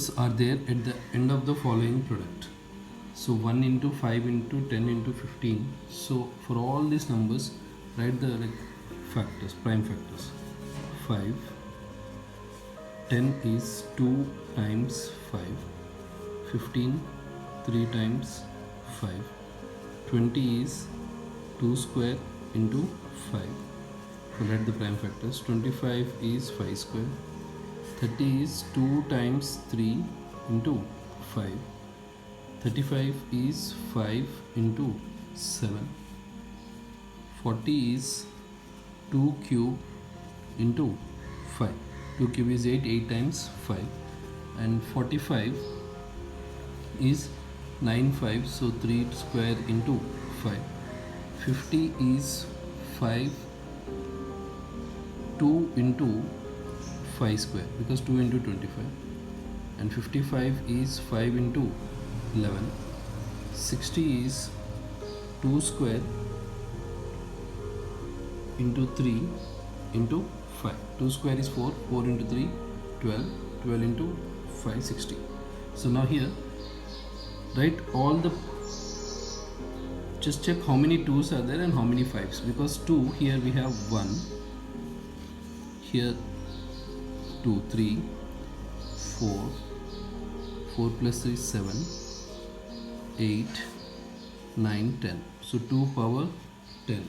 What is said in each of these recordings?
zeros are there at the end of the following product. So 1 into 5 into 10 into 15. So for all these numbers, write the factors, prime factors. 5, 10 is 2 times 5, 15 3 times 5, 20 is 2 square into 5. So write the prime factors. 25 is 5 square. 30 is 2 times 3 into 5. 35 is 5 into 7. 40 is 2 cube into 5. 2 cube is 8, 8 times 5. And 45 is 9 5, so 3 square into 5. 50 is 5 2 into 5 square, because 2 into 25. And 55 is 5 into 11. 60 is 2 square into 3 into 5. 2 square is 4, 4 into 3, 12, 12 into 5, 60. So now here, write all the, just check how many 2's are there and how many 5's, because 2, here we have 1, here 2, 3, 4, 4 plus 3 is 7, 8, 9, 10. So 2 power 10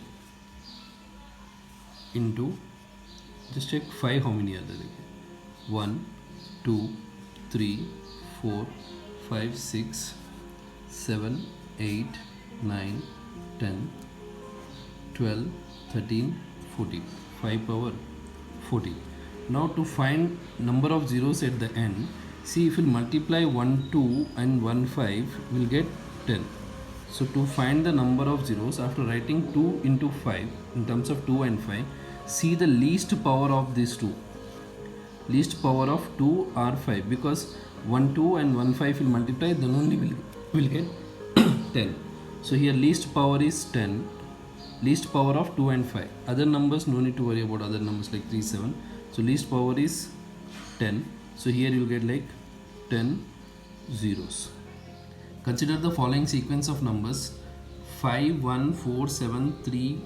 into, just check 5 how many are there. 1, 2, 3, 4, 5, 6, 7, 8, 9, 10, 12, 13, 14. 5 power 14. Now to find number of zeros at the end, see if we multiply 1, 2 and 1, 5, we'll get 10. So to find the number of zeros, after writing 2 into 5 in terms of 2 and 5, see the least power of these two. Least power of 2 are 5, because 1, 2 and 1, 5 will multiply, then only will get 10. So here least power is 10, least power of 2 and 5. Other numbers, no need to worry about other numbers like 3, 7. So least power is 10. So here you will get like 10 zeros. Consider the following sequence of numbers: 5, 1, 4, 7, 3,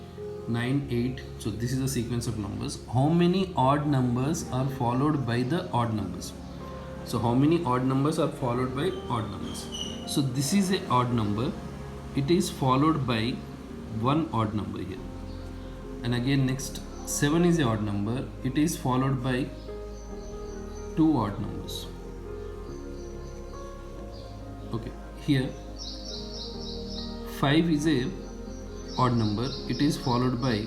9, 8. So this is the sequence of numbers. How many odd numbers are followed by the odd numbers? So how many odd numbers are followed by odd numbers? So this is a odd number. It is followed by one odd number here. And again next, 7 is a odd number. It is followed by 2 odd numbers. Okay, here 5 is a odd number. It is followed by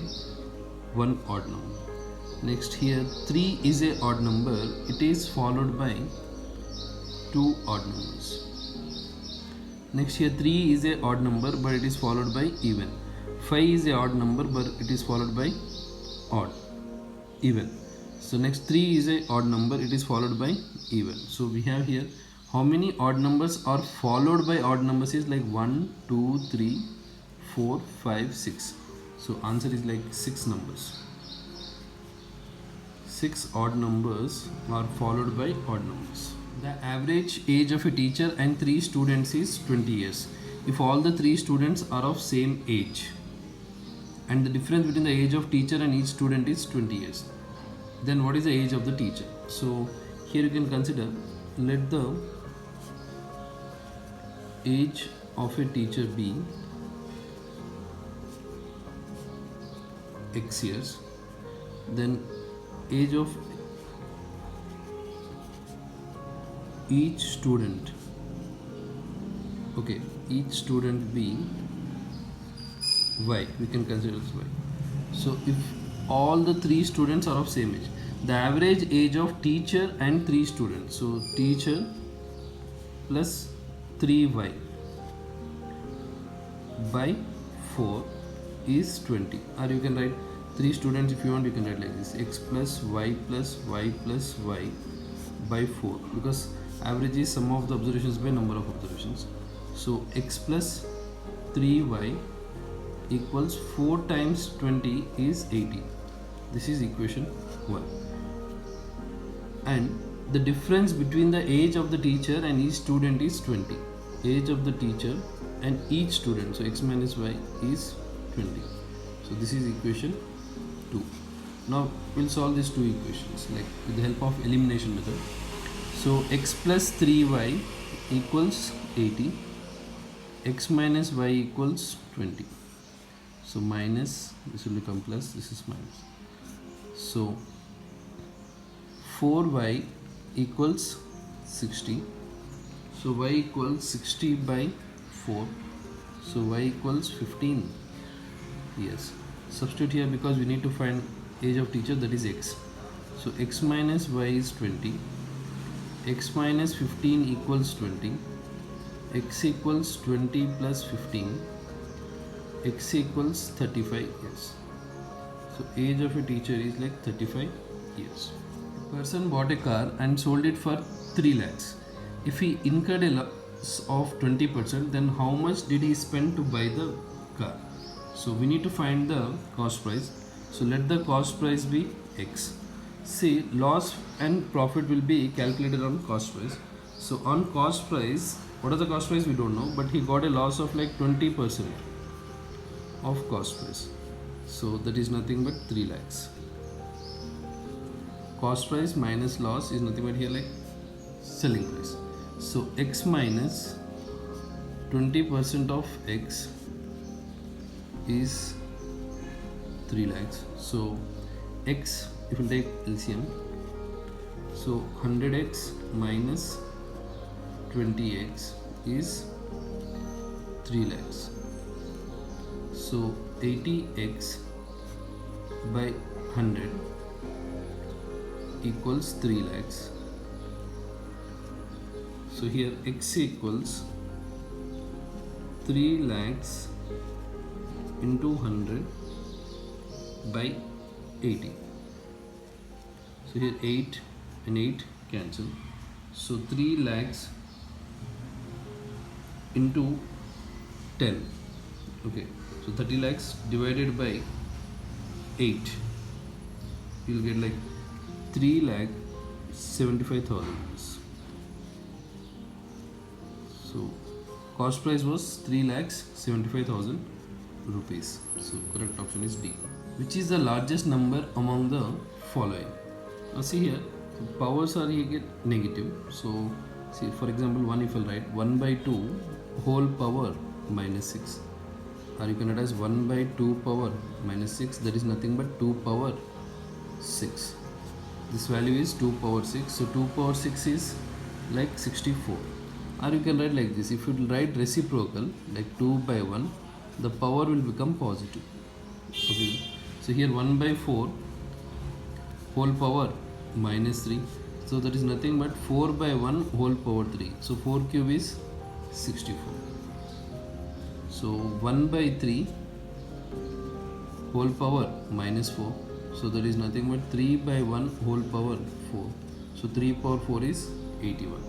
one odd number. Next here 3 is a odd number. It is followed by 2 odd numbers. Next here 3 is a odd number, but it is followed by even. 5 is a odd number, but it is followed by odd, even. So next 3 is a odd number, it is followed by even. So we have here how many odd numbers are followed by odd numbers is like 1, 2, 3, 4, 5, 6. So answer is like 6 numbers. 6 odd numbers are followed by odd numbers. The average age of a teacher and 3 students is 20 years. If all the 3 students are of same age, and the difference between the age of teacher and each student is 20 years, then what is the age of the teacher? So here you can consider, let the age of a teacher be X years, then age of each student, okay, each student be Y, we can consider as Y. So if all the 3 students are of same age, the average age of teacher and 3 students, so teacher plus 3Y by 4 is 20. Or you can write 3 students, if you want you can write like this: X plus Y plus Y plus Y by 4, because average is sum of the observations by number of observations. So X plus 3Y equals 4 times 20 is 80. This is equation 1. And the difference between the age of the teacher and each student is 20. Age of the teacher and each student, so x minus y is 20. So this is equation 2. Now we'll solve these two equations like with the help of elimination method. So x plus 3y equals 80, x minus y equals 20. So minus, this will become plus, this is minus. So 4y equals 60. So y equals 60 by 4. So y equals 15 years. Substitute here because we need to find age of teacher, that is x. So x minus y is 20. X minus 15 equals 20. X equals 20 plus 15. X equals 35 years. So age of a teacher is like 35 years. A person bought a car and sold it for 3 lakhs. If he incurred a loss of 20%, then how much did he spend to buy the car? So we need to find the cost price. So let the cost price be x. See, loss and profit will be calculated on cost price. So on cost price, what is the cost price we don't know, but he got a loss of like 20% of cost price. So that is nothing but 3 lakhs. Cost price minus loss is nothing but here like selling price. So x minus 20% of x is 3 lakhs. So x, if you take LCM, so 100x minus 20x is 3 lakhs. So 80x by 100 equals 3 lakhs. So here x equals 3 lakhs into 100 by 80. So here 8 and 8 cancel. So 3 lakhs into 10. Okay, so 30 lakhs divided by 8. You'll get like 3 lakh 75,000. So cost price was 3 lakhs 75,000 rupees. So correct option is D. Which is the largest number among the following? Now see here, powers are here get negative. So see, for example, 1 if I write 1 by 2 whole power minus 6, or you can write as 1 by 2 power minus 6, that is nothing but 2 power 6. This value is 2 power 6. So 2 power 6 is like 64. Or you can write like this, if you write reciprocal like 2 by 1, the power will become positive. Okay, so here 1 by 4 whole power minus 3, so that is nothing but 4 by 1 whole power 3. So 4 cube is 64. So 1 by 3 whole power minus 4, so that is nothing but 3 by 1 whole power 4. So 3 power 4 is 81.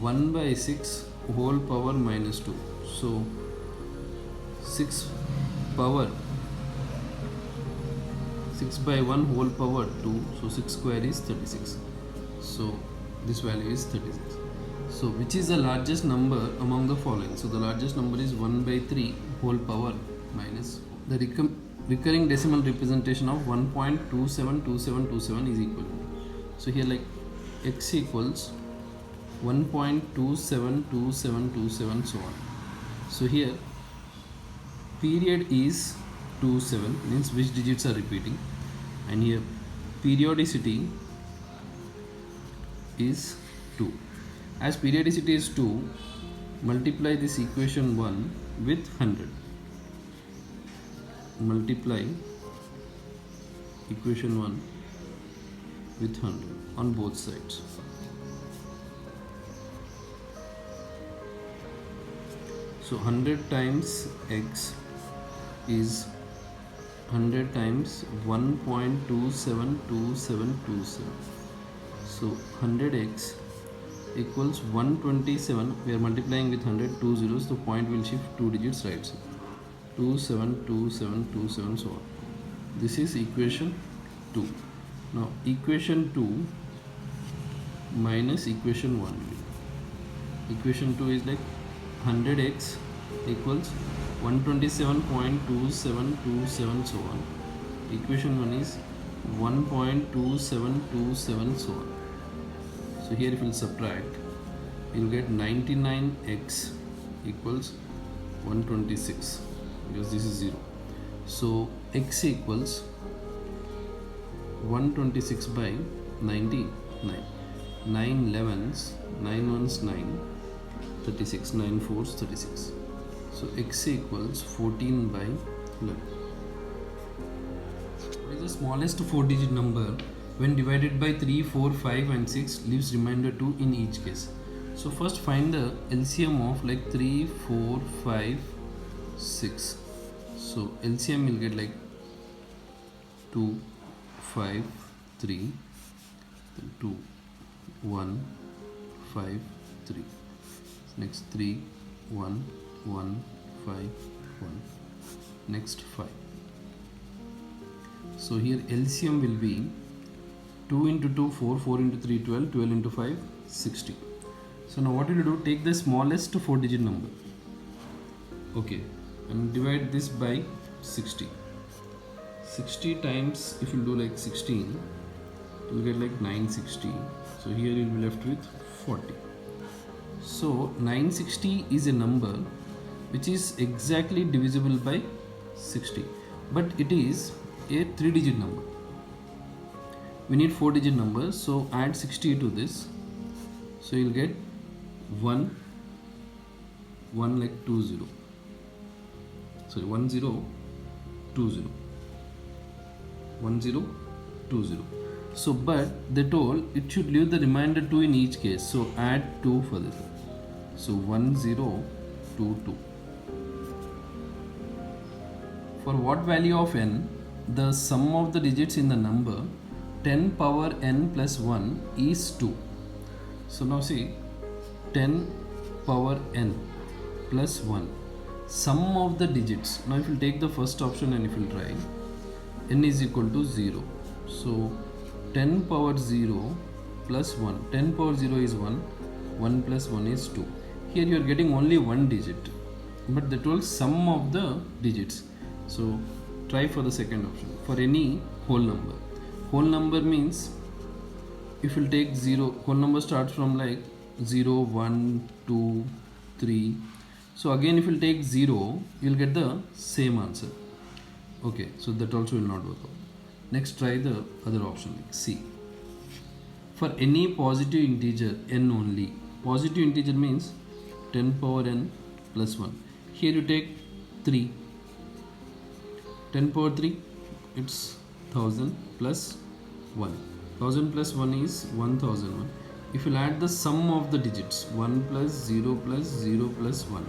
1 by 6 whole power minus 2, so 6 power 6 by 1 whole power 2, so 6 square is 36. So this value is 36. So which is the largest number among the following? So the largest number is 1 by 3 whole power minus 4. The recurring decimal representation of 1.272727 is equal. So here like x equals 1.272727 so on. So here period is 27, means which digits are repeating, and here periodicity is 2. As periodicity is 2, multiply this equation 1 with 100. Multiply equation 1 with 100 on both sides. So 100 times x is 100 times 1.272727. So 100x equals 127. We are multiplying with 100, 2 zeros. The point will shift 2 digits right side. 272727 so on. This is equation 2. Now equation 2 minus equation 1. Equation 2 is like 100x equals 127.2727 so on. Equation 1 is 1.2727 so on. So here if you will subtract, you will get 99x equals 126 because this is 0. So x equals 126 by 99. 9 11s, 9 ones 9, 36, 9 fours 36. So x equals 14 by 11. What is the smallest 4-digit number when divided by 3, 4, 5 and 6 leaves remainder 2 in each case? So first find the LCM of like 3, 4, 5, 6. So LCM will get like 2, 5, 3, 2, 1, 5, 3. Next 3, 1, 1, 5, 1. Next 5. So here LCM will be 2 into 2, 4, 4 into 3, 12, 12 into 5, 60. So now what will you do? Take the smallest 4-digit number. Okay. And divide this by 60. 60 times, if you do like 16, you will get like 960. So here you will be left with 40. So 960 is a number which is exactly divisible by 60, but it is a 3-digit number. We need 4-digit numbers, so add 60 to this. So you'll get 1 like 20. Sorry, 1020. 1020. So but they told it should leave the remainder 2 in each case, so add 2 for this. So 1022. For what value of n the sum of the digits in the number 10 power n plus 1 is 2? So now see, 10 power n plus 1, sum of the digits. Now if you take the first option and if you try, n is equal to 0. So 10 power 0 plus 1. 10 power 0 is 1. 1 plus 1 is 2. Here you are getting only one digit, but that was sum of the digits. So try for the second option. For any whole number. Whole number means if you take 0, whole number starts from like 0, 1, 2, 3. So again if you take 0, you will get the same answer. Okay, so that also will not work out. Next try the other option like C. For any positive integer n only. Positive integer means 10 power n plus 1. Here you take 3. 10 power 3, it's 1000 plus 1. 1000 plus 1 is 1001. If you add the sum of the digits 1 plus 0 plus 0 plus 1,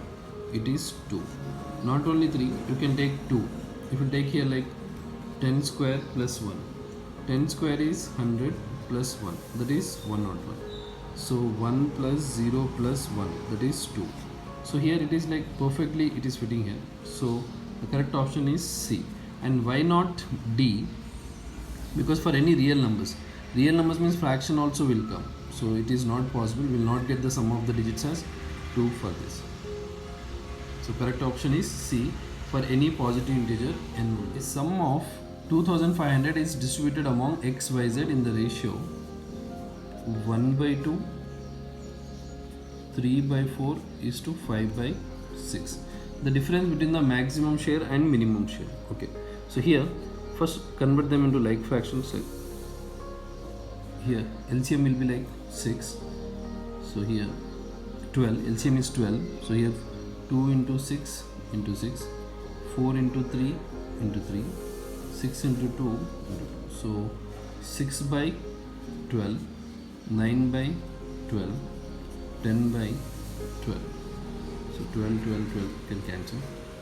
it is 2. Not only 3, you can take 2. If you take here like 10 square plus 1, 10 square is 100 plus 1, that is 101. So 1 plus 0 plus 1, that is 2. So here it is like perfectly it is fitting here. So the correct option is C. And why not D? Because for any real numbers means fraction also will come. So it is not possible, we will not get the sum of the digits as 2 for this. So correct option is C. For any positive integer n. The sum of 2500 is distributed among x, y, z in the ratio 1 by 2, 3 by 4 is to 5 by 6. The difference between the maximum share and minimum share. Okay. So here first convert them into like fractions. Like here LCM will be like 6. So here 12, LCM is 12. So here 2 into 6 into 6, 4 into 3 into 3, 6 into 2 into 2. So 6 by 12, 9 by 12, 10 by 12. So 12, 12, 12 can cancel.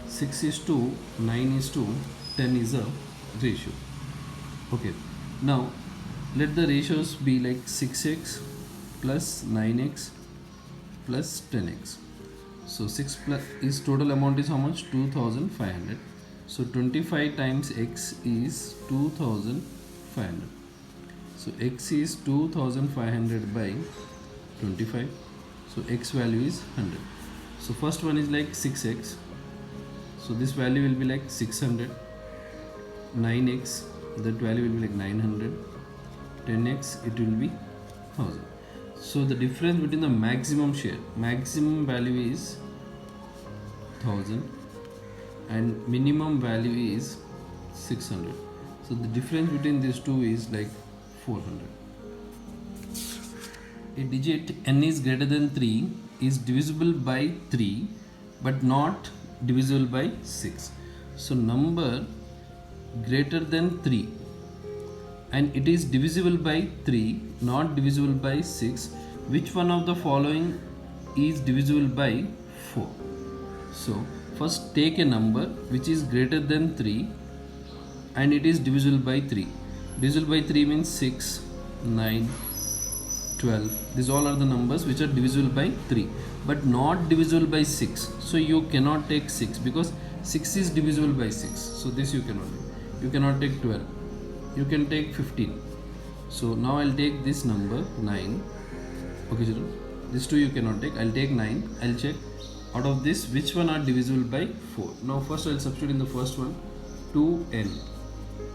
6 is 2, 9 is 2, 10 is a ratio. Okay. Now let the ratios be like 6x plus 9x plus 10x. So 6 plus is total amount is how much? 2500. So 25 times x is 2500. So x is 2500 by 25. So x value is 100. So first one is like 6x. So this value will be like 600. 9x, that value will be like 900. 10x, it will be 1000. So the difference between the maximum share, maximum value is 1000 and minimum value is 600. So the difference between these two is like 400. A digit n is greater than 3 is divisible by 3 but not divisible by 6. So number greater than 3 and it is divisible by 3, not divisible by 6. Which one of the following is divisible by 4? So first take a number which is greater than 3 and it is divisible by 3. Divisible by 3 means 6, 9, 12. These all are the numbers which are divisible by 3 but not divisible by 6. So you cannot take 6 because 6 is divisible by 6. So this you cannot do. You cannot take 12. You can take 15. So now I'll take this number 9. Okay children, these two you cannot take. I'll take 9. I'll check out of this which one are divisible by 4. Now first I'll substitute in the first one 2n.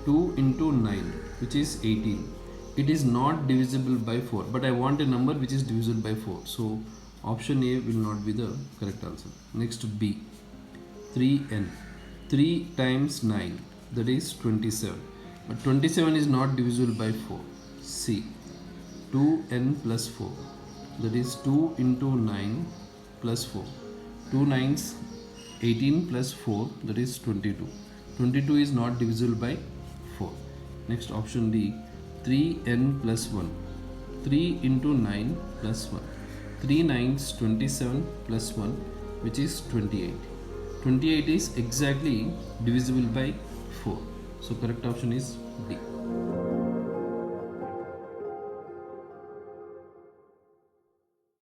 2 into 9 which is 18. It is not divisible by 4 but I want a number which is divisible by 4. So option A will not be the correct answer. Next B, 3n. 3 times 9, that is 27. But 27 is not divisible by 4. C, 2n plus 4, that is 2 into 9 plus 4. 2 9s 18 plus 4, that is 22. 22 is not divisible by 4. Next option D, 3n plus 1. 3 into 9 plus 1. 3 9s 27 plus 1, which is 28. 28 is exactly divisible by 4. So correct option is D.